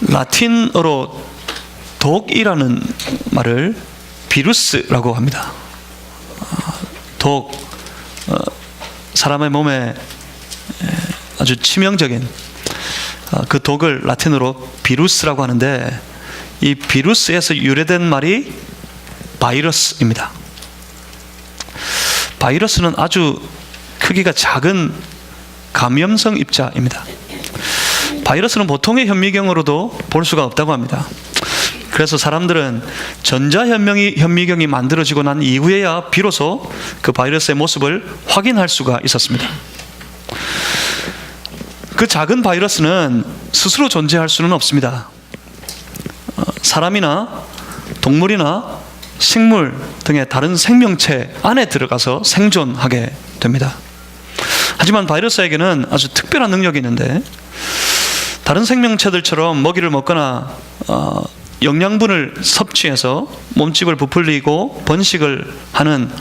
라틴어로 독이라는 말을 비루스라고 합니다. 독, 사람의 몸에 아주 치명적인 그 독을 라틴어로 비루스라고 하는데, 이 비루스에서 유래된 말이 바이러스입니다. 바이러스는 아주 크기가 작은 감염성 입자입니다. 바이러스는 보통의 현미경으로도 볼 수가 없다고 합니다. 그래서 사람들은 전자현미경이 만들어지고 난 이후에야 비로소 그 바이러스의 모습을 확인할 수가 있었습니다. 그 작은 바이러스는 스스로 존재할 수는 없습니다. 사람이나 동물이나 식물 등의 다른 생명체 안에 들어가서 생존하게 됩니다. 하지만 바이러스에게는 아주 특별한 능력이 있는데, 다른 생명체들처럼 먹이를 먹거나 영양분을 섭취해서 몸집을 부풀리고 번식을 하는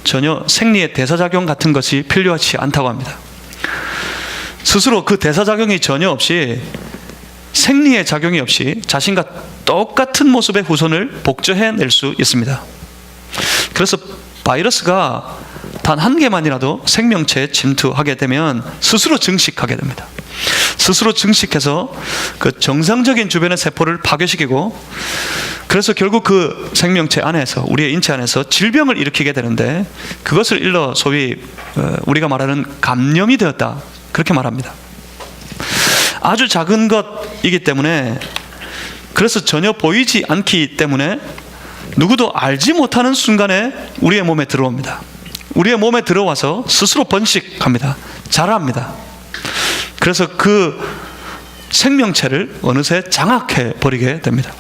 전혀 생리의 대사작용 같은 것이 필요하지 않다고 합니다. 스스로 그 대사작용이 전혀 없이, 생리의 작용이 없이 자신과 똑같은 모습의 후손을 복제해낼 수 있습니다. 그래서 바이러스가 단 한 개만이라도 생명체에 침투하게 되면 스스로 증식하게 됩니다. 스스로 증식해서 그 정상적인 주변의 세포를 파괴시키고, 그래서 결국 그 생명체 안에서, 우리의 인체 안에서 질병을 일으키게 되는데, 그것을 일러 소위 우리가 말하는 감염이 되었다, 그렇게 말합니다. 아주 작은 것이기 때문에, 그래서 전혀 보이지 않기 때문에 누구도 알지 못하는 순간에 우리의 몸에 들어옵니다. 우리의 몸에 들어와서 스스로 번식합니다. 자랍니다. 그래서 그 생명체를 어느새 장악해 버리게 됩니다.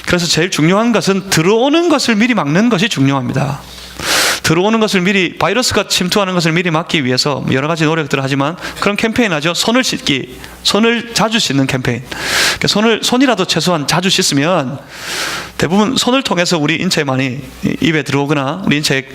그래서 제일 중요한 것은 들어오는 것을 미리 막는 것이 중요합니다. 들어오는 것을 미리, 바이러스가 침투하는 것을 미리 막기 위해서 여러 가지 노력들을 하지만, 그런 캠페인 하죠. 손을 씻기, 손을 자주 씻는 캠페인. 손이라도 최소한 자주 씻으면 대부분 손을 통해서 우리 인체에 많이 입에 들어오거나 우리 인체에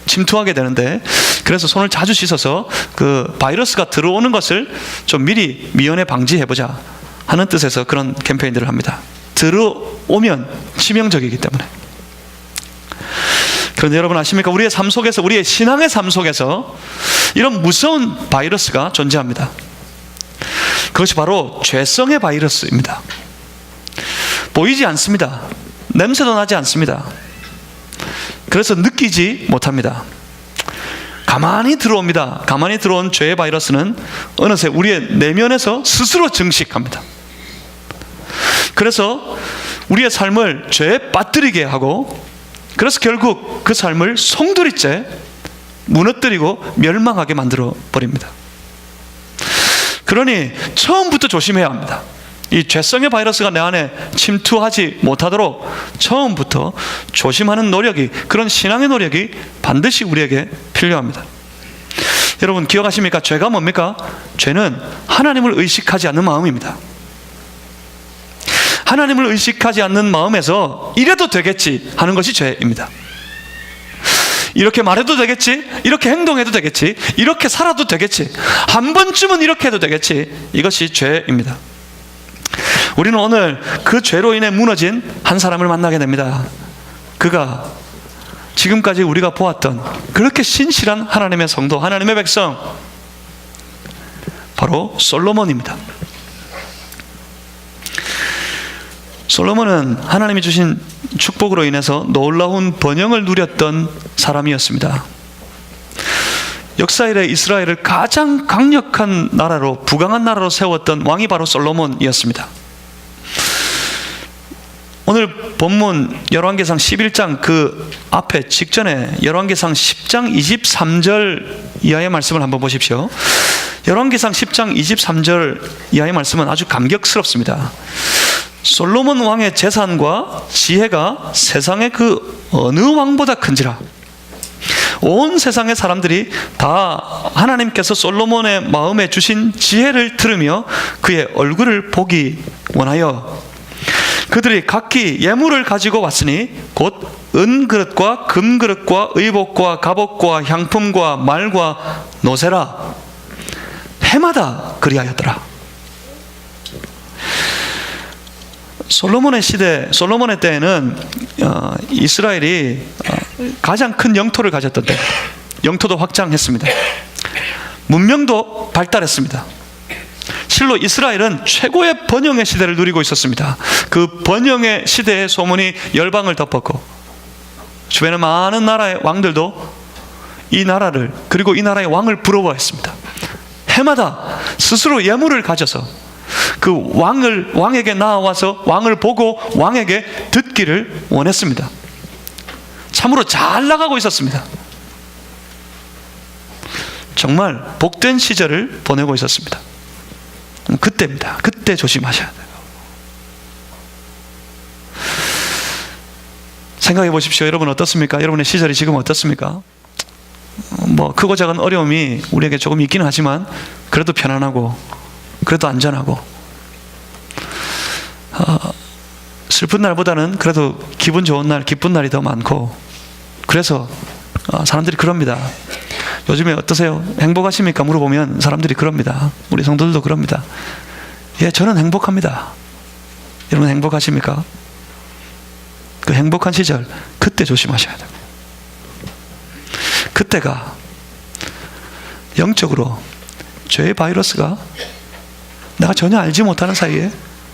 침투하게 되는데, 그래서 손을 자주 씻어서 그 바이러스가 들어오는 것을 좀 미리 미연에 방지해보자 하는 뜻에서 그런 캠페인들을 합니다. 들어오면 치명적이기 때문에. 그런데 여러분 아십니까? 우리의 삶 속에서, 우리의 신앙의 삶 속에서 이런 무서운 바이러스가 존재합니다. 그것이 바로 죄성의 바이러스입니다. 보이지 않습니다. 냄새도 나지 않습니다. 그래서 느끼지 못합니다. 가만히 들어옵니다. 가만히 들어온 죄의 바이러스는 어느새 우리의 내면에서 스스로 증식합니다. 그래서 우리의 삶을 죄에 빠뜨리게 하고, 그래서 결국 그 삶을 송두리째 무너뜨리고 멸망하게 만들어 버립니다. 그러니 처음부터 조심해야 합니다. 이 죄성의 바이러스가 내 안에 침투하지 못하도록 처음부터 조심하는 노력이, 그런 신앙의 노력이 반드시 우리에게 필요합니다. 여러분 기억하십니까? 죄가 뭡니까? 죄는 하나님을 의식하지 않는 마음입니다. 하나님을 의식하지 않는 마음에서 이래도 되겠지 하는 것이 죄입니다. 이렇게 말해도 되겠지, 이렇게 행동해도 되겠지, 이렇게 살아도 되겠지, 한 번쯤은 이렇게 해도 되겠지, 이것이 죄입니다. 우리는 오늘 그 죄로 인해 무너진 한 사람을 만나게 됩니다. 그가 지금까지 우리가 보았던 그렇게 신실한 하나님의 성도, 하나님의 백성, 바로 솔로몬입니다. 솔로몬은 하나님이 주신 축복으로 인해서 놀라운 번영을 누렸던 사람이었습니다. 역사 이래 이스라엘을 가장 강력한 나라로, 부강한 나라로 세웠던 왕이 바로 솔로몬이었습니다. 오늘 본문 열왕기상 11장 그 앞에 직전에 열왕기상 10장 23절 이하의 말씀을 한번 보십시오. 열왕기상 10장 23절 이하의 말씀은 아주 감격스럽습니다. 솔로몬 왕의 재산과 지혜가 세상의 그 어느 왕보다 큰지라. 온 세상의 사람들이 다 하나님께서 솔로몬의 마음에 주신 지혜를 들으며 그의 얼굴을 보기 원하여 그들이 각기 예물을 가지고 왔으니 곧 은그릇과 금그릇과 의복과 갑옷과 향품과 말과 노새라. 해마다 그리하였더라. 솔로몬의 때에는 이스라엘이 가장 큰 영토를 가졌던 때, 영토도 확장했습니다. 문명도 발달했습니다. 실로 이스라엘은 최고의 번영의 시대를 누리고 있었습니다. 그 번영의 시대의 소문이 열방을 덮었고, 주변의 많은 나라의 왕들도 이 나라를, 그리고 이 나라의 왕을 부러워했습니다. 해마다 스스로 예물을 가져서 그 왕에게 나와서 왕을 보고 왕에게 듣기를 원했습니다. 참으로 잘 나가고 있었습니다. 정말 복된 시절을 보내고 있었습니다. 그때입니다. 그때 조심하셔야 돼요. 생각해 보십시오. 여러분 어떻습니까? 여러분의 시절이 지금 어떻습니까? 크고 작은 어려움이 우리에게 조금 있기는 하지만 그래도 편안하고, 그래도 안전하고, 슬픈 날보다는 그래도 기분 좋은 날, 기쁜 날이 더 많고, 그래서 사람들이 그럽니다. 요즘에 어떠세요? 행복하십니까? 물어보면 사람들이 그럽니다. 우리 성도들도 그럽니다. 예, 저는 행복합니다. 여러분 행복하십니까? 그 행복한 시절, 그때 조심하셔야 돼요. 그때가 영적으로 죄의 바이러스가 내가 전혀 알지 못하는 사이에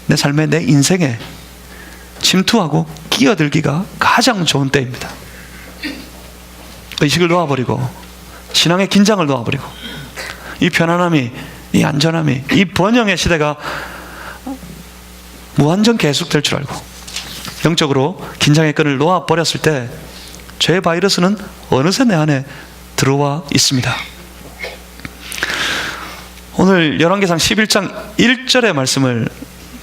내 삶에, 내 인생에 침투하고 끼어들기가 가장 좋은 때입니다. 의식을 놓아버리고, 신앙의 긴장을 놓아버리고, 이 편안함이, 이 안전함이, 이 번영의 시대가 무한정 계속될 줄 알고 영적으로 긴장의 끈을 놓아버렸을 때 죄의 바이러스는 어느새 내 안에 들어와 있습니다. 오늘 열왕기상 11장 1절의 말씀을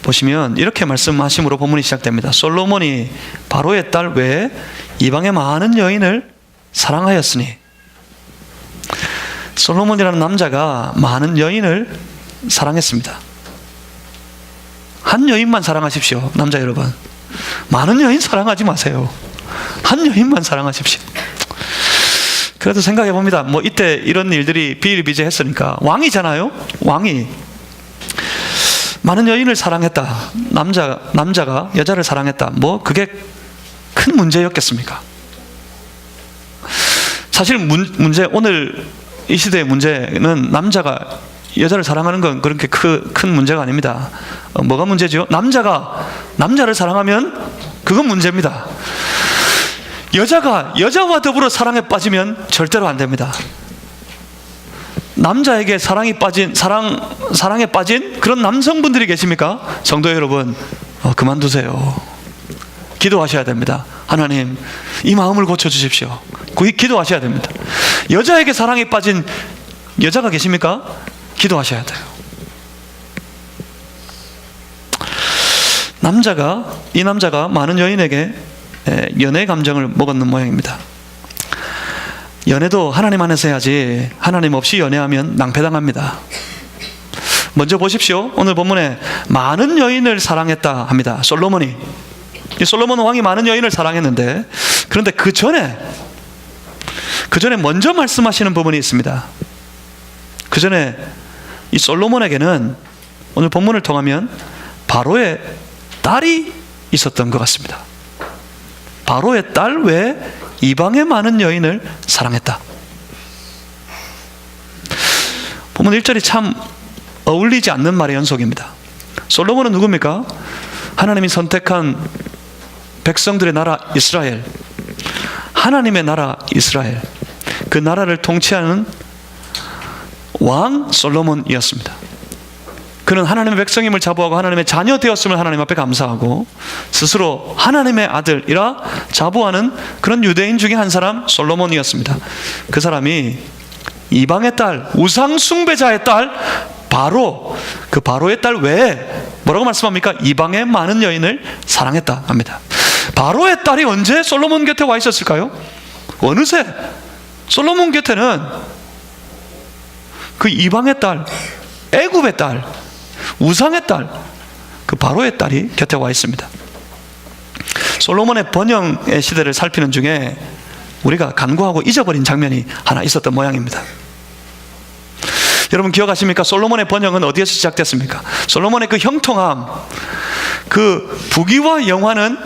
보시면 이렇게 말씀하심으로 본문이 시작됩니다. 솔로몬이 바로의 딸 외에 이방의 많은 여인을 사랑하였으니. 솔로몬이라는 남자가 많은 여인을 사랑했습니다. 한 여인만 사랑하십시오. 남자 여러분, 많은 여인 사랑하지 마세요. 한 여인만 사랑하십시오. 그래도 생각해 봅니다. 이때 이런 일들이 비일비재했으니까, 왕이잖아요. 왕이 많은 여인을 사랑했다. 남자가 여자를 사랑했다. 그게 큰 문제였겠습니까? 사실 오늘 이 시대의 문제는 남자가 여자를 사랑하는 건 그렇게 큰 문제가 아닙니다. 뭐가 문제죠? 남자가 남자를 사랑하면 그건 문제입니다. 여자가 여자와 더불어 사랑에 빠지면 절대로 안 됩니다. 남자에게 사랑에 빠진 그런 남성분들이 계십니까? 성도 여러분, 그만두세요. 기도하셔야 됩니다. 하나님, 이 마음을 고쳐주십시오. 기도하셔야 됩니다. 여자에게 사랑에 빠진 여자가 계십니까? 기도하셔야 돼요. 이 남자가 많은 여인에게 연애 감정을 먹었는 모양입니다. 연애도 하나님 안에서 해야지 하나님 없이 연애하면 낭패당합니다. 먼저 보십시오. 오늘 본문에 많은 여인을 사랑했다 합니다. 솔로몬 왕이 많은 여인을 사랑했는데, 그런데 그 전에 먼저 말씀하시는 부분이 있습니다. 그 전에 이 솔로몬에게는 오늘 본문을 통하면 바로의 딸이 있었던 것 같습니다. 바로의 딸 외에 이방의 많은 여인을 사랑했다. 본문 1절이 참 어울리지 않는 말의 연속입니다. 솔로몬은 누굽니까? 하나님이 선택한 백성들의 나라 이스라엘, 하나님의 나라 이스라엘, 그 나라를 통치하는 왕 솔로몬이었습니다. 그는 하나님의 백성임을 자부하고 하나님의 자녀 되었음을 하나님 앞에 감사하고 스스로 하나님의 아들이라 자부하는 그런 유대인 중에 한 사람, 솔로몬이었습니다. 그 사람이 이방의 딸, 우상 숭배자의 딸 그 바로의 딸 외에 뭐라고 말씀합니까? 이방의 많은 여인을 사랑했다 합니다. 바로의 딸이 언제 솔로몬 곁에 와 있었을까요? 어느새 솔로몬 곁에는 그 이방의 딸, 애굽의 딸, 우상의 딸, 그 바로의 딸이 곁에 와 있습니다. 솔로몬의 번영의 시대를 살피는 중에 우리가 간과하고 잊어버린 장면이 하나 있었던 모양입니다. 여러분 기억하십니까? 솔로몬의 번영은 어디에서 시작됐습니까? 솔로몬의 그 형통함, 그 부귀와 영화는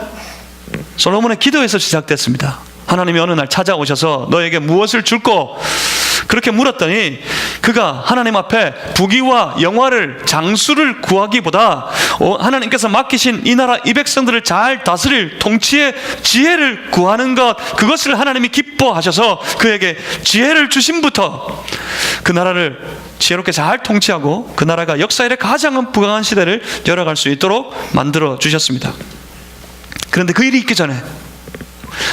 솔로몬의 기도에서 시작됐습니다. 하나님이 어느 날 찾아오셔서 너에게 무엇을 줄꼬? 그렇게 물었더니 그가 하나님 앞에 부귀와 영화를, 장수를 구하기보다 하나님께서 맡기신 이 나라 이 백성들을 잘 다스릴 통치의 지혜를 구하는 것, 그것을 하나님이 기뻐하셔서 그에게 지혜를 주심부터 그 나라를 지혜롭게 잘 통치하고 그 나라가 역사일에 가장 부강한 시대를 열어갈 수 있도록 만들어 주셨습니다. 그런데 그 일이 있기 전에,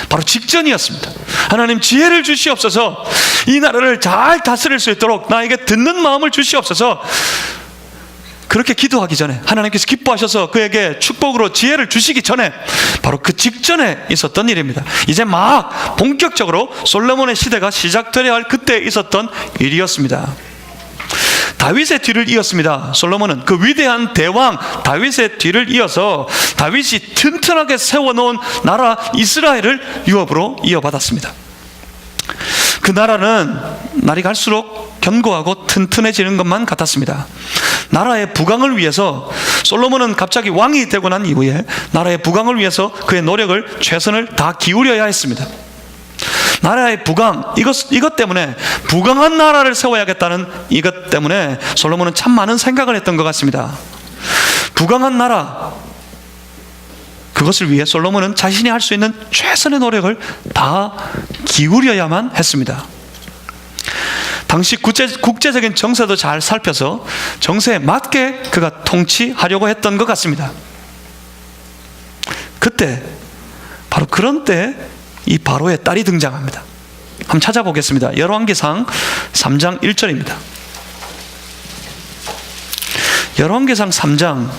바로 직전이었습니다. 하나님 지혜를 주시옵소서, 이 나라를 잘 다스릴 수 있도록 나에게 듣는 마음을 주시옵소서. 그렇게 기도하기 전에, 하나님께서 기뻐하셔서 그에게 축복으로 지혜를 주시기 전에, 바로 그 직전에 있었던 일입니다. 이제 막 본격적으로 솔로몬의 시대가 시작되어야 할 그때 있었던 일이었습니다. 다윗의 뒤를 이었습니다. 솔로몬은 그 위대한 대왕 다윗의 뒤를 이어서 다윗이 튼튼하게 세워놓은 나라 이스라엘을 유업으로 이어받았습니다. 그 나라는 날이 갈수록 견고하고 튼튼해지는 것만 같았습니다. 나라의 부강을 위해서 솔로몬은 갑자기 왕이 되고 난 이후에 나라의 부강을 위해서 그의 노력을 최선을 다 기울여야 했습니다. 나라의 부강, 이것 때문에, 부강한 나라를 세워야겠다는 이것 때문에 솔로몬은 참 많은 생각을 했던 것 같습니다. 부강한 나라, 그것을 위해 솔로몬은 자신이 할 수 있는 최선의 노력을 다 기울여야만 했습니다. 당시 국제적인 정세도 잘 살펴서 정세에 맞게 그가 통치하려고 했던 것 같습니다. 그때, 바로 그런 때 이 바로의 딸이 등장합니다. 한번 찾아보겠습니다. 열왕기상 3장 1절입니다. 열왕기상 3장,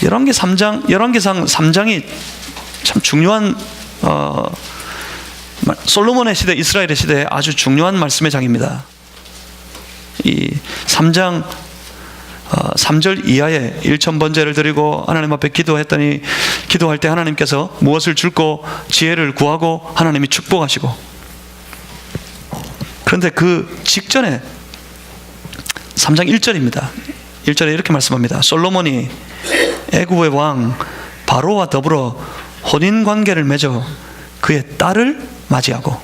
열왕기상 3장이 참 중요한 솔로몬의 시대, 이스라엘의 시대에 아주 중요한 말씀의 장입니다. 이 3장 3절 이하에 1,000번제를 드리고 하나님 앞에 기도했더니, 기도할 때 하나님께서 무엇을 줄고 지혜를 구하고 하나님이 축복하시고, 그런데 그 직전에 3장 1절입니다. 1절에 이렇게 말씀합니다. 솔로몬이 애굽의 왕 바로와 더불어 혼인관계를 맺어 그의 딸을 맞이하고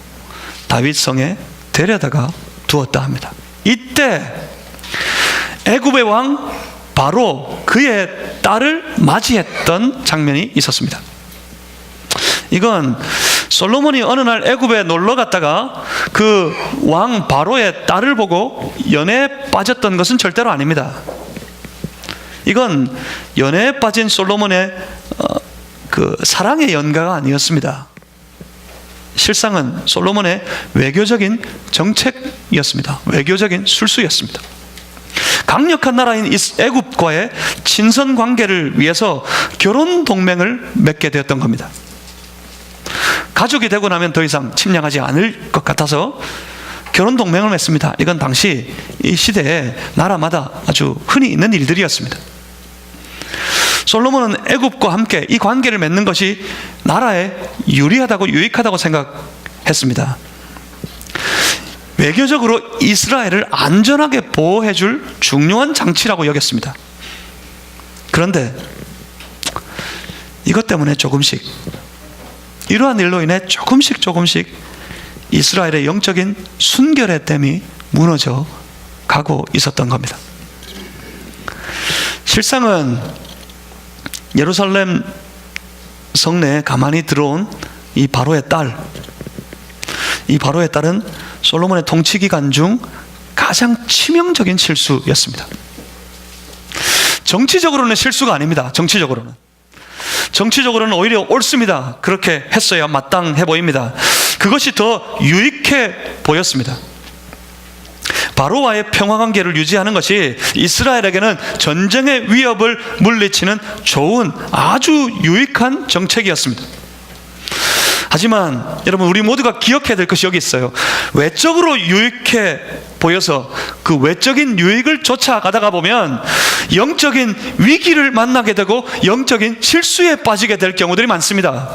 다윗 성에 데려다가 두었다 합니다. 이때 애굽의 왕 바로 그의 딸을 맞이했던 장면이 있었습니다. 이건 솔로몬이 어느 날 애굽에 놀러 갔다가 그 왕 바로의 딸을 보고 연애에 빠졌던 것은 절대로 아닙니다. 이건 연애에 빠진 솔로몬의 그 사랑의 연가가 아니었습니다. 실상은 솔로몬의 외교적인 정책이었습니다. 외교적인 술수였습니다. 강력한 나라인 애굽과의 친선 관계를 위해서 결혼 동맹을 맺게 되었던 겁니다. 가족이 되고 나면 더 이상 침략하지 않을 것 같아서 결혼 동맹을 맺습니다. 이건 당시 이 시대에 나라마다 아주 흔히 있는 일들이었습니다. 솔로몬은 애굽과 함께 이 관계를 맺는 것이 나라에 유리하다고, 유익하다고 생각했습니다. 외교적으로 이스라엘을 안전하게 보호해줄 중요한 장치라고 여겼습니다. 그런데 이것 때문에 조금씩, 이러한 일로 인해 조금씩 이스라엘의 영적인 순결의 댐이 무너져 가고 있었던 겁니다. 실상은 예루살렘 성내에 가만히 들어온 이 바로의 딸, 이 바로의 딸은 솔로몬의 통치 기간 중 가장 치명적인 실수였습니다. 정치적으로는 실수가 아닙니다. 정치적으로는 오히려 옳습니다. 그렇게 했어야 마땅해 보입니다. 그것이 더 유익해 보였습니다. 바로와의 평화관계를 유지하는 것이 이스라엘에게는 전쟁의 위협을 물리치는 좋은, 아주 유익한 정책이었습니다. 하지만 여러분, 우리 모두가 기억해야 될 것이 여기 있어요. 외적으로 유익해 보여서 그 외적인 유익을 쫓아가다가 보면 영적인 위기를 만나게 되고 영적인 실수에 빠지게 될 경우들이 많습니다.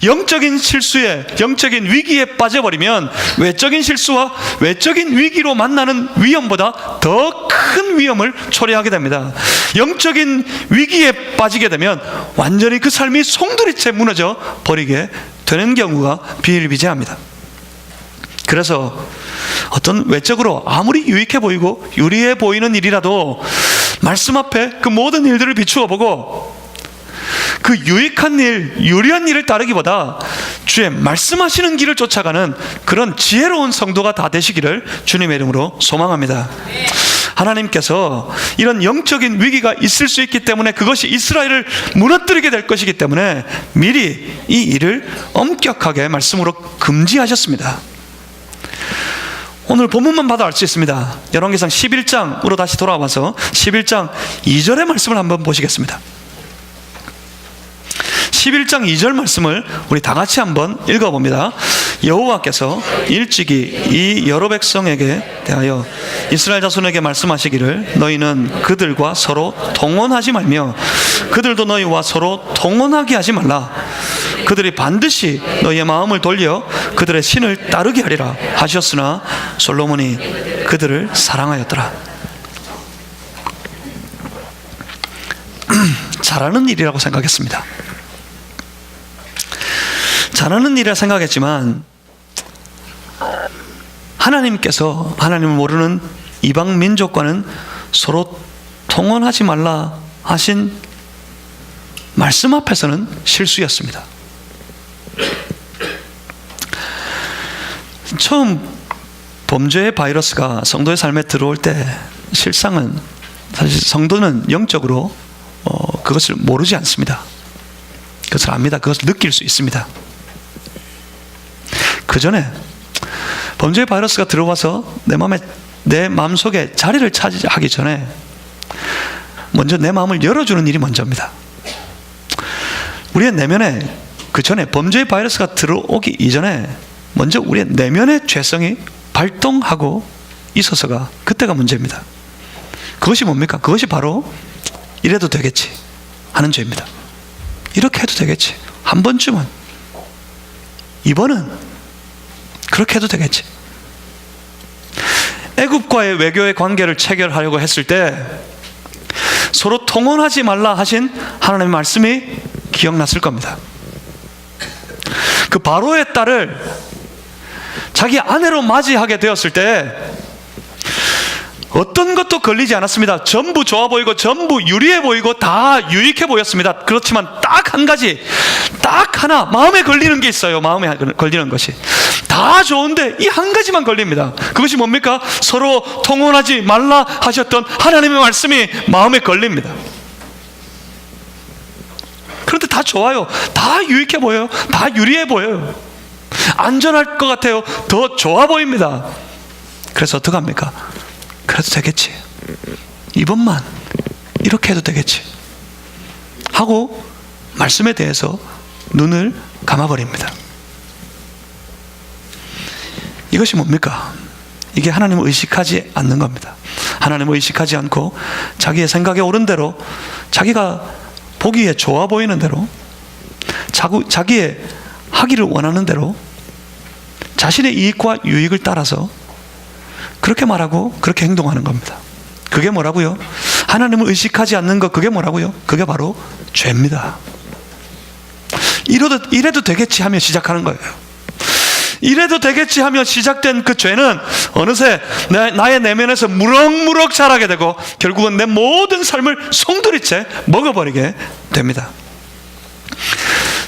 영적인 실수에, 영적인 위기에 빠져버리면 외적인 실수와 외적인 위기로 만나는 위험보다 더 큰 위험을 초래하게 됩니다. 영적인 위기에 빠지게 되면 완전히 그 삶이 송두리째 무너져 버리게 되는 경우가 비일비재합니다. 그래서 어떤 외적으로 아무리 유익해 보이고 유리해 보이는 일이라도 말씀 앞에 그 모든 일들을 비추어 보고 그 유익한 일, 유리한 일을 따르기보다 주의 말씀하시는 길을 쫓아가는 그런 지혜로운 성도가 다 되시기를 주님의 이름으로 소망합니다. 하나님께서 이런 영적인 위기가 있을 수 있기 때문에, 그것이 이스라엘을 무너뜨리게 될 것이기 때문에 미리 이 일을 엄격하게 말씀으로 금지하셨습니다. 오늘 본문만 봐도 알 수 있습니다. 열왕기상 11장으로 다시 돌아와서 11장 2절의 말씀을 한번 보시겠습니다. 11장 2절 말씀을 우리 다 같이 한번 읽어봅니다. 여호와께서 일찍이 이 여러 백성에게 대하여 이스라엘 자손에게 말씀하시기를 너희는 그들과 서로 동원하지 말며 그들도 너희와 서로 동원하게 하지 말라. 그들이 반드시 너희의 마음을 돌려 그들의 신을 따르게 하리라 하셨으나 솔로몬이 그들을 사랑하였더라. 잘하는 일이라고 생각했습니다. 잘하는 일이라 생각했지만 하나님께서 하나님을 모르는 이방 민족과는 서로 동원하지 말라 하신 말씀 앞에서는 실수였습니다. 처음 범죄의 바이러스가 성도의 삶에 들어올 때 실상은 사실 성도는 영적으로 그것을 모르지 않습니다. 그것을 압니다. 그것을 느낄 수 있습니다. 그 전에 범죄의 바이러스가 들어와서 내 마음속에 자리를 차지하기 전에 먼저 내 마음을 열어주는 일이 먼저입니다. 우리의 내면에, 그 전에 범죄의 바이러스가 들어오기 이전에 먼저 우리의 내면의 죄성이 발동하고 있어서가 그때가 문제입니다. 그것이 뭡니까? 그것이 바로 이래도 되겠지 하는 죄입니다. 이렇게 해도 되겠지, 한 번쯤은, 이번은 그렇게 해도 되겠지. 애굽과의 외교의 관계를 체결하려고 했을 때 서로 통혼하지 말라 하신 하나님의 말씀이 기억났을 겁니다. 그 바로의 딸을 자기 아내로 맞이하게 되었을 때 어떤 것도 걸리지 않았습니다. 전부 좋아 보이고 전부 유리해 보이고 다 유익해 보였습니다. 그렇지만 딱 한 가지, 딱 하나 마음에 걸리는 게 있어요. 마음에 걸리는 것이 다 좋은데 이 한 가지만 걸립니다. 그것이 뭡니까? 서로 통혼하지 말라 하셨던 하나님의 말씀이 마음에 걸립니다. 그런데 다 좋아요. 다 유익해 보여요. 다 유리해 보여요. 안전할 것 같아요. 더 좋아 보입니다. 그래서 어떡합니까? 그래도 되겠지, 이번만 이렇게 해도 되겠지 하고 말씀에 대해서 눈을 감아버립니다. 이것이 뭡니까? 이게 하나님을 의식하지 않는 겁니다. 하나님을 의식하지 않고 자기의 생각에 옳은 대로, 자기가 보기에 좋아 보이는 대로, 자기의 하기를 원하는 대로 자신의 이익과 유익을 따라서 그렇게 말하고 그렇게 행동하는 겁니다. 그게 뭐라고요? 하나님을 의식하지 않는 것, 그게 뭐라고요? 그게 바로 죄입니다. 이래도 되겠지 하며 시작하는 거예요. 이래도 되겠지 하며 시작된 그 죄는 어느새 나의 내면에서 무럭무럭 자라게 되고 결국은 내 모든 삶을 송두리째 먹어버리게 됩니다.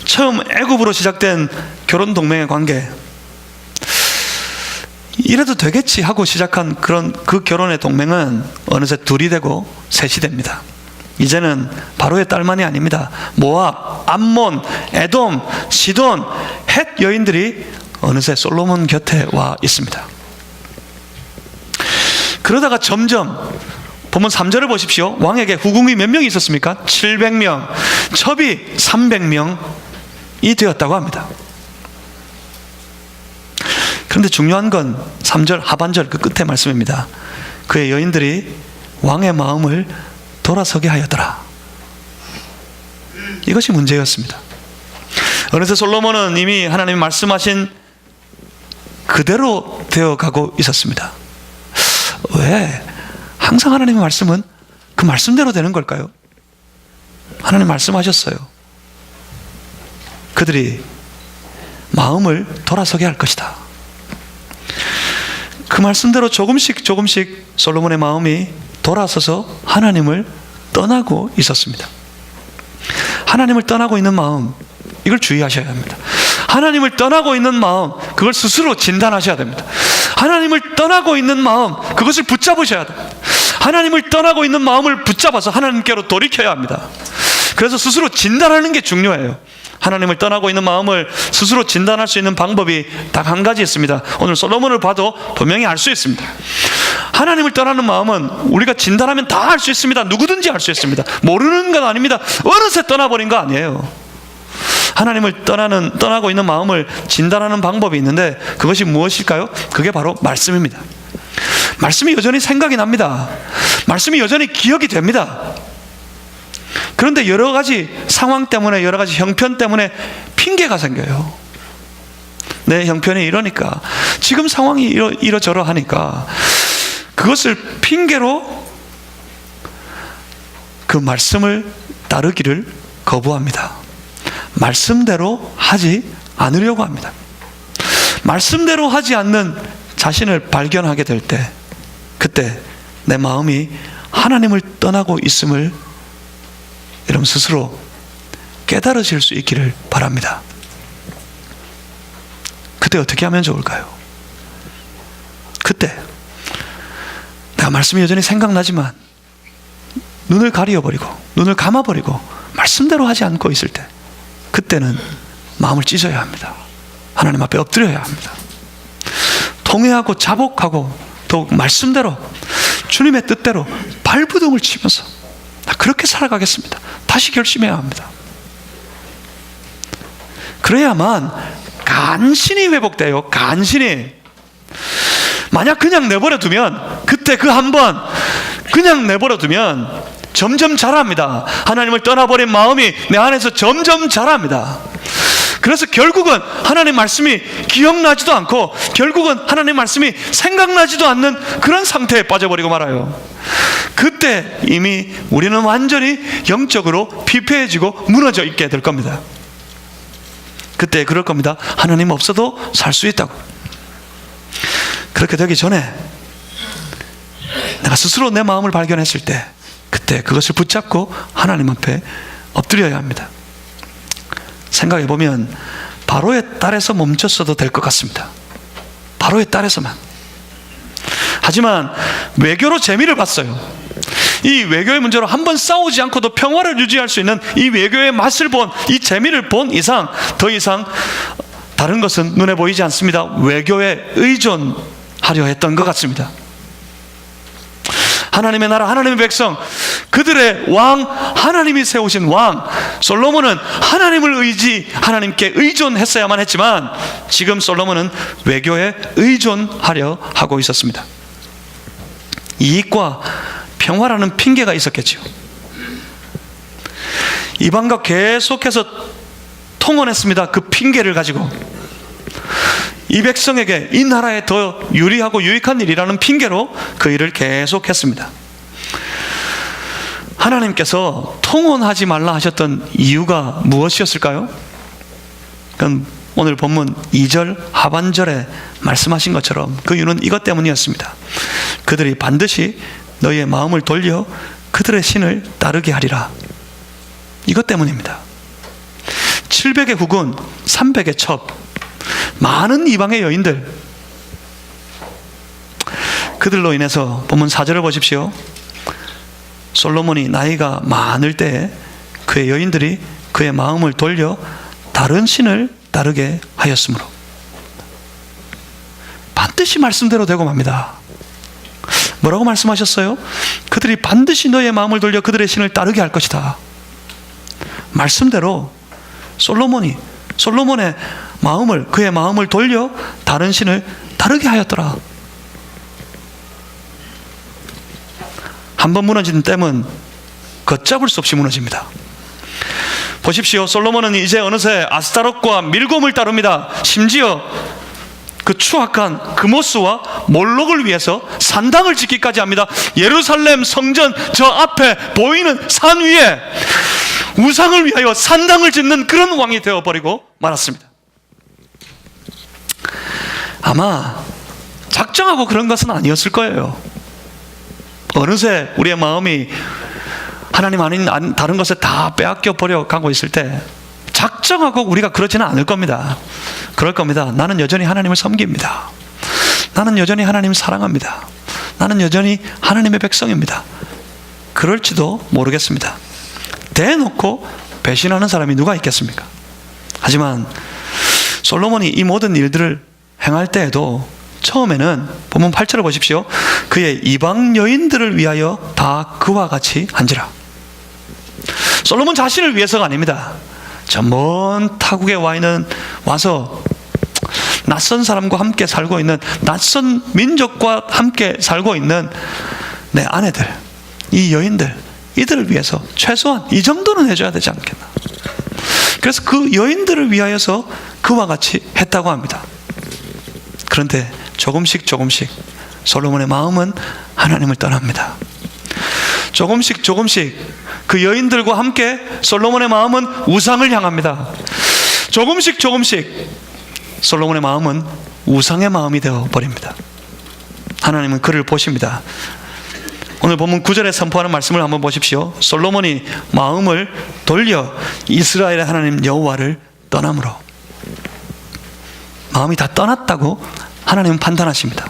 처음 애굽으로 시작된 결혼 동맹의 관계, 이래도 되겠지 하고 시작한 그 결혼의 동맹은 어느새 둘이 되고 셋이 됩니다. 이제는 바로의 딸만이 아닙니다. 모압, 암몬, 에돔, 시돈, 헷 여인들이 어느새 솔로몬 곁에 와 있습니다. 그러다가 점점 본문 3절을 보십시오. 왕에게 후궁이 몇 명이 있었습니까? 700명, 첩이 300명이 되었다고 합니다. 그런데 중요한 건 3절 하반절 그 끝의 말씀입니다. 그의 여인들이 왕의 마음을 돌아서게 하였더라. 이것이 문제였습니다. 어느새 솔로몬은 이미 하나님이 말씀하신 그대로 되어가고 있었습니다. 왜? 항상 하나님의 말씀은 그 말씀대로 되는 걸까요? 하나님 말씀하셨어요. 그들이 마음을 돌아서게 할 것이다. 그 말씀대로 조금씩 솔로몬의 마음이 돌아서서 하나님을 떠나고 있었습니다. 하나님을 떠나고 있는 마음, 이걸 주의하셔야 합니다. 하나님을 떠나고 있는 마음, 그걸 스스로 진단하셔야 됩니다. 하나님을 떠나고 있는 마음, 그것을 붙잡으셔야 됩니다. 하나님을 떠나고 있는 마음을 붙잡아서 하나님께로 돌이켜야 합니다. 그래서 스스로 진단하는 게 중요해요. 하나님을 떠나고 있는 마음을 스스로 진단할 수 있는 방법이 딱 한 가지 있습니다. 오늘 솔로몬을 봐도 분명히 알 수 있습니다. 하나님을 떠나는 마음은 우리가 진단하면 다 알 수 있습니다. 누구든지 알 수 있습니다. 모르는 건 아닙니다. 어느새 떠나버린 거 아니에요. 하나님을 떠나고 있는 마음을 진단하는 방법이 있는데 그것이 무엇일까요? 그게 바로 말씀입니다. 말씀이 여전히 생각이 납니다. 말씀이 여전히 기억이 됩니다. 그런데 여러 가지 상황 때문에, 여러 가지 형편 때문에 핑계가 생겨요. 내 형편이 이러니까, 지금 상황이 이러저러 하니까 그것을 핑계로 그 말씀을 따르기를 거부합니다. 말씀대로 하지 않으려고 합니다. 말씀대로 하지 않는 자신을 발견하게 될 때, 그때 내 마음이 하나님을 떠나고 있음을 여러분 스스로 깨달으실 수 있기를 바랍니다. 그때 어떻게 하면 좋을까요? 그때 내가 말씀이 여전히 생각나지만 눈을 가려버리고 눈을 감아버리고 말씀대로 하지 않고 있을 때, 그때는 마음을 찢어야 합니다. 하나님 앞에 엎드려야 합니다. 통회하고 자복하고 더욱 말씀대로, 주님의 뜻대로 발부둥을 치면서 나 그렇게 살아가겠습니다. 다시 결심해야 합니다. 그래야만 간신히 회복돼요. 간신히. 만약 그냥 내버려 두면, 그때 그 한 번 그냥 내버려 두면 점점 자랍니다. 하나님을 떠나버린 마음이 내 안에서 점점 자랍니다. 그래서 결국은 하나님 말씀이 기억나지도 않고, 결국은 하나님 말씀이 생각나지도 않는 그런 상태에 빠져버리고 말아요. 그때 이미 우리는 완전히 영적으로 피폐해지고 무너져 있게 될 겁니다. 그때 그럴 겁니다. 하나님 없어도 살 수 있다고. 그렇게 되기 전에 내가 스스로 내 마음을 발견했을 때, 그때 그것을 붙잡고 하나님 앞에 엎드려야 합니다. 생각해보면 바로의 딸에서 멈췄어도 될 것 같습니다. 바로의 딸에서만. 하지만 외교로 재미를 봤어요. 이 외교의 문제로 한번 싸우지 않고도 평화를 유지할 수 있는 이 외교의 맛을 본, 이 재미를 본 이상 더 이상 다른 것은 눈에 보이지 않습니다. 외교에 의존하려 했던 것 같습니다. 하나님의 나라, 하나님의 백성, 그들의 왕, 하나님이 세우신 왕 솔로몬은 하나님께 의존했어야만 했지만, 지금 솔로몬은 외교에 의존하려 하고 있었습니다. 이익과 평화라는 핑계가 있었겠죠. 이방과 계속해서 통원했습니다. 그 핑계를 가지고 이 백성에게 이 나라에 더 유리하고 유익한 일이라는 핑계로 그 일을 계속했습니다. 하나님께서 통혼하지 말라 하셨던 이유가 무엇이었을까요? 그건 오늘 본문 2절 하반절에 말씀하신 것처럼 그 이유는 이것 때문이었습니다. 그들이 반드시 너희의 마음을 돌려 그들의 신을 따르게 하리라. 이것 때문입니다. 700의 국군, 300의 첩, 많은 이방의 여인들, 그들로 인해서 본문 4절을 보십시오. 솔로몬이 나이가 많을 때에 그의 여인들이 그의 마음을 돌려 다른 신을 따르게 하였으므로. 반드시 말씀대로 되고 맙니다. 뭐라고 말씀하셨어요? 그들이 반드시 너의 마음을 돌려 그들의 신을 따르게 할 것이다. 말씀대로 솔로몬의 마음을, 그의 마음을 돌려 다른 신을 따르게 하였더라. 한번 무너진 댐은 걷잡을 수 없이 무너집니다. 보십시오. 솔로몬은 이제 어느새 아스타롯과 밀곰을 따릅니다. 심지어 그 추악한 그모스와 몰록을 위해서 산당을 짓기까지 합니다. 예루살렘 성전 저 앞에 보이는 산 위에 우상을 위하여 산당을 짓는 그런 왕이 되어버리고 말았습니다. 아마 작정하고 그런 것은 아니었을 거예요. 어느새 우리의 마음이 하나님 아닌 다른 것에 다 빼앗겨 버려 가고 있을 때 작정하고 우리가 그러지는 않을 겁니다. 그럴 겁니다. 나는 여전히 하나님을 섬깁니다. 나는 여전히 하나님을 사랑합니다. 나는 여전히 하나님의 백성입니다. 그럴지도 모르겠습니다. 대놓고 배신하는 사람이 누가 있겠습니까? 하지만 솔로몬이 이 모든 일들을 행할 때에도 처음에는 본문 8절을 보십시오. 그의 이방 여인들을 위하여 다 그와 같이 한지라. 솔로몬 자신을 위해서가 아닙니다. 저 먼 타국에 와서 낯선 사람과 함께 살고 있는, 낯선 민족과 함께 살고 있는 내 아내들, 이 여인들, 이들을 위해서 최소한 이 정도는 해줘야 되지 않겠나. 그래서 그 여인들을 위하여서 그와 같이 했다고 합니다. 그런데 조금씩 솔로몬의 마음은 하나님을 떠납니다. 조금씩 그 여인들과 함께 솔로몬의 마음은 우상을 향합니다. 조금씩 솔로몬의 마음은 우상의 마음이 되어버립니다. 하나님은 그를 보십니다. 오늘 본문 9절에 선포하는 말씀을 한번 보십시오. 솔로몬이 마음을 돌려 이스라엘의 하나님 여호와를 떠남으로. 마음이 다 떠났다고 하나님은 판단하십니다.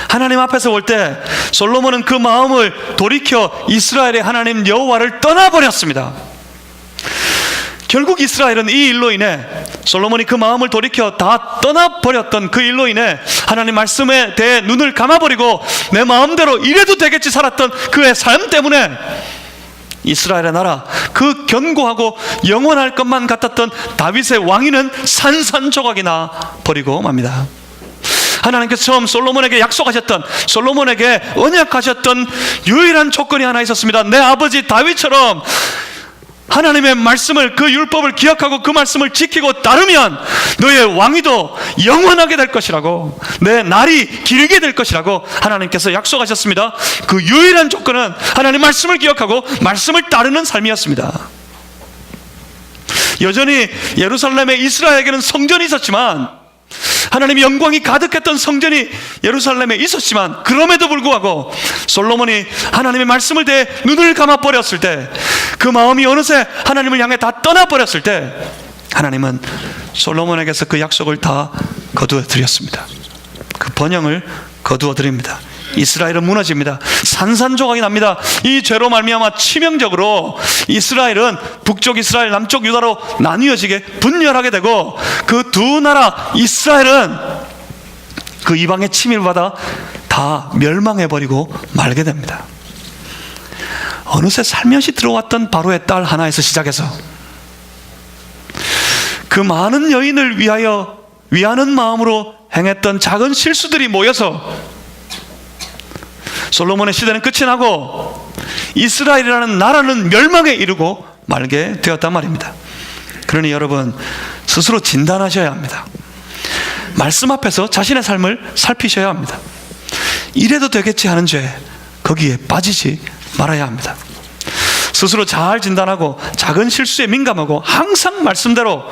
하나님 앞에서 올 때 솔로몬은 그 마음을 돌이켜 이스라엘의 하나님 여호와를 떠나버렸습니다. 결국 이스라엘은 이 일로 인해, 솔로몬이 그 마음을 돌이켜 다 떠나버렸던 그 일로 인해 하나님 말씀에 대해 눈을 감아버리고 내 마음대로 이래도 되겠지 살았던 그의 삶 때문에 이스라엘의 나라, 그 견고하고 영원할 것만 같았던 다윗의 왕위는 산산조각이 나 버리고 맙니다. 하나님께서 처음 솔로몬에게 약속하셨던, 솔로몬에게 언약하셨던 유일한 조건이 하나 있었습니다. 내 아버지 다윗처럼 하나님의 말씀을, 그 율법을 기억하고 그 말씀을 지키고 따르면 너의 왕위도 영원하게 될 것이라고, 내 날이 길게 될 것이라고 하나님께서 약속하셨습니다. 그 유일한 조건은 하나님 말씀을 기억하고 말씀을 따르는 삶이었습니다. 여전히 예루살렘에 이스라엘에게는 성전이 있었지만, 하나님의 영광이 가득했던 성전이 예루살렘에 있었지만, 그럼에도 불구하고 솔로몬이 하나님의 말씀을 대해 눈을 감아버렸을 때, 그 마음이 어느새 하나님을 향해 다 떠나버렸을 때, 하나님은 솔로몬에게서 그 약속을 다 거두어 드렸습니다. 그 번영을 거두어 드립니다. 이스라엘은 무너집니다. 산산조각이 납니다. 이 죄로 말미암아 치명적으로 이스라엘은 북쪽 이스라엘, 남쪽 유다로 나뉘어지게 분열하게 되고, 그 두 나라 이스라엘은 그 이방의 침입을 받아 다 멸망해버리고 말게 됩니다. 어느새 살며시 들어왔던 바로의 딸 하나에서 시작해서 그 많은 여인을 위하는 마음으로 행했던 작은 실수들이 모여서 솔로몬의 시대는 끝이 나고 이스라엘이라는 나라는 멸망에 이르고 말게 되었단 말입니다. 그러니 여러분, 스스로 진단하셔야 합니다. 말씀 앞에서 자신의 삶을 살피셔야 합니다. 이래도 되겠지 하는 죄, 거기에 빠지지 말아야 합니다. 스스로 잘 진단하고 작은 실수에 민감하고 항상 말씀대로,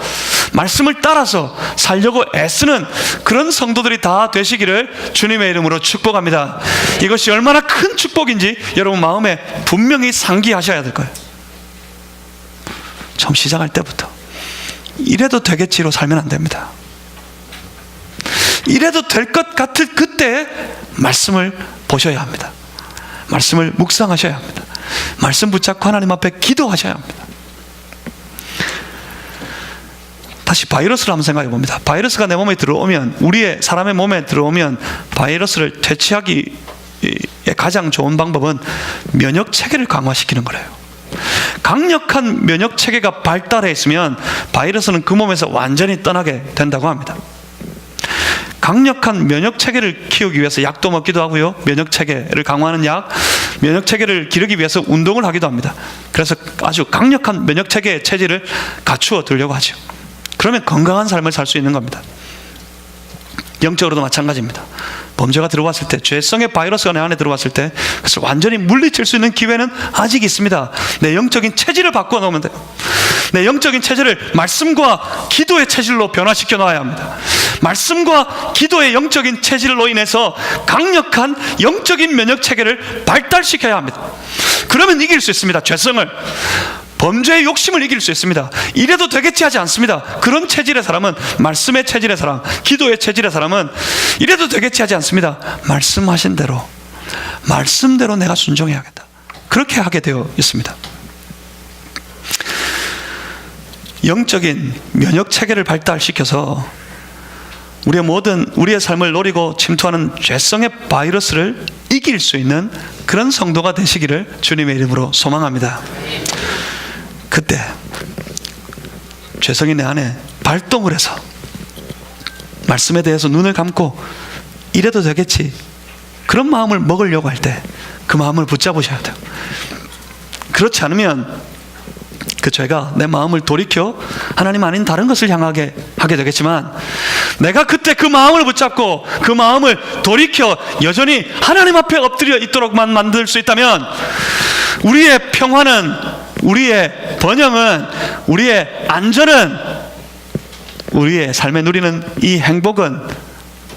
말씀을 따라서 살려고 애쓰는 그런 성도들이 다 되시기를 주님의 이름으로 축복합니다. 이것이 얼마나 큰 축복인지 여러분 마음에 분명히 상기하셔야 될 거예요. 처음 시작할 때부터 이래도 되겠지로 살면 안 됩니다. 이래도 될 것 같을 그때 말씀을 보셔야 합니다. 말씀을 묵상하셔야 합니다. 말씀 붙잡고 하나님 앞에 기도하셔야 합니다. 다시 바이러스를 한번 생각해 봅니다. 바이러스가 내 몸에 들어오면, 우리의 사람의 몸에 들어오면 바이러스를 퇴치하기에 가장 좋은 방법은 면역 체계를 강화시키는 거래요. 강력한 면역 체계가 발달해 있으면 바이러스는 그 몸에서 완전히 떠나게 된다고 합니다. 강력한 면역 체계를 키우기 위해서 약도 먹기도 하고요. 면역 체계를 강화하는 약, 면역 체계를 기르기 위해서 운동을 하기도 합니다. 그래서 아주 강력한 면역 체계의 체질을 갖추어 두려고 하죠. 그러면 건강한 삶을 살 수 있는 겁니다. 영적으로도 마찬가지입니다. 범죄가 들어왔을 때, 죄성의 바이러스가 내 안에 들어왔을 때 그것을 완전히 물리칠 수 있는 기회는 아직 있습니다. 내 영적인 체질을 바꾸어 놓으면 돼요. 내 영적인 체질을 말씀과 기도의 체질로 변화시켜 놔야 합니다. 말씀과 기도의 영적인 체질로 인해서 강력한 영적인 면역 체계를 발달시켜야 합니다. 그러면 이길 수 있습니다. 죄성을, 범죄의 욕심을 이길 수 있습니다. 이래도 되겠지 하지 않습니다. 그런 체질의 사람은, 말씀의 체질의 사람, 기도의 체질의 사람은 이래도 되겠지 하지 않습니다. 말씀하신 대로, 말씀대로 내가 순종해야겠다, 그렇게 하게 되어 있습니다. 영적인 면역 체계를 발달시켜서 우리의 삶을 노리고 침투하는 죄성의 바이러스를 이길 수 있는 그런 성도가 되시기를 주님의 이름으로 소망합니다. 그때 죄성이 내 안에 발동을 해서 말씀에 대해서 눈을 감고 이래도 되겠지, 그런 마음을 먹으려고 할 때 그 마음을 붙잡으셔야 돼요. 그렇지 않으면 그 죄가 내 마음을 돌이켜 하나님 아닌 다른 것을 향하게 하게 되겠지만, 내가 그때 그 마음을 붙잡고 그 마음을 돌이켜 여전히 하나님 앞에 엎드려 있도록만 만들 수 있다면, 우리의 평화는, 우리의 번영은, 우리의 안전은, 우리의 삶에 누리는 이 행복은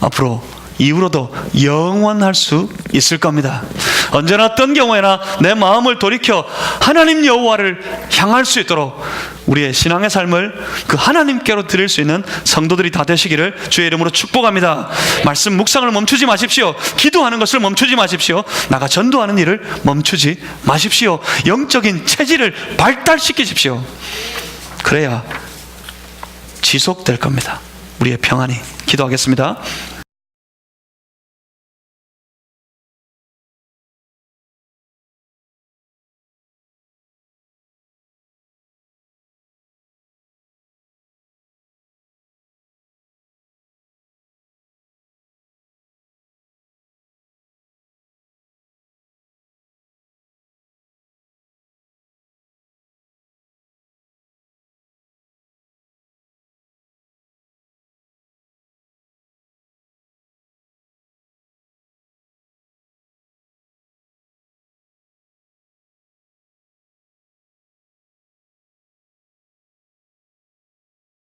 앞으로 이후로도 영원할 수 있을 겁니다. 언제나 어떤 경우에나 내 마음을 돌이켜 하나님 여호와를 향할 수 있도록 우리의 신앙의 삶을 그 하나님께로 드릴 수 있는 성도들이 다 되시기를 주의 이름으로 축복합니다. 말씀 묵상을 멈추지 마십시오. 기도하는 것을 멈추지 마십시오. 나가 전도하는 일을 멈추지 마십시오. 영적인 체질을 발달시키십시오. 그래야 지속될 겁니다. 우리의 평안이. 기도하겠습니다.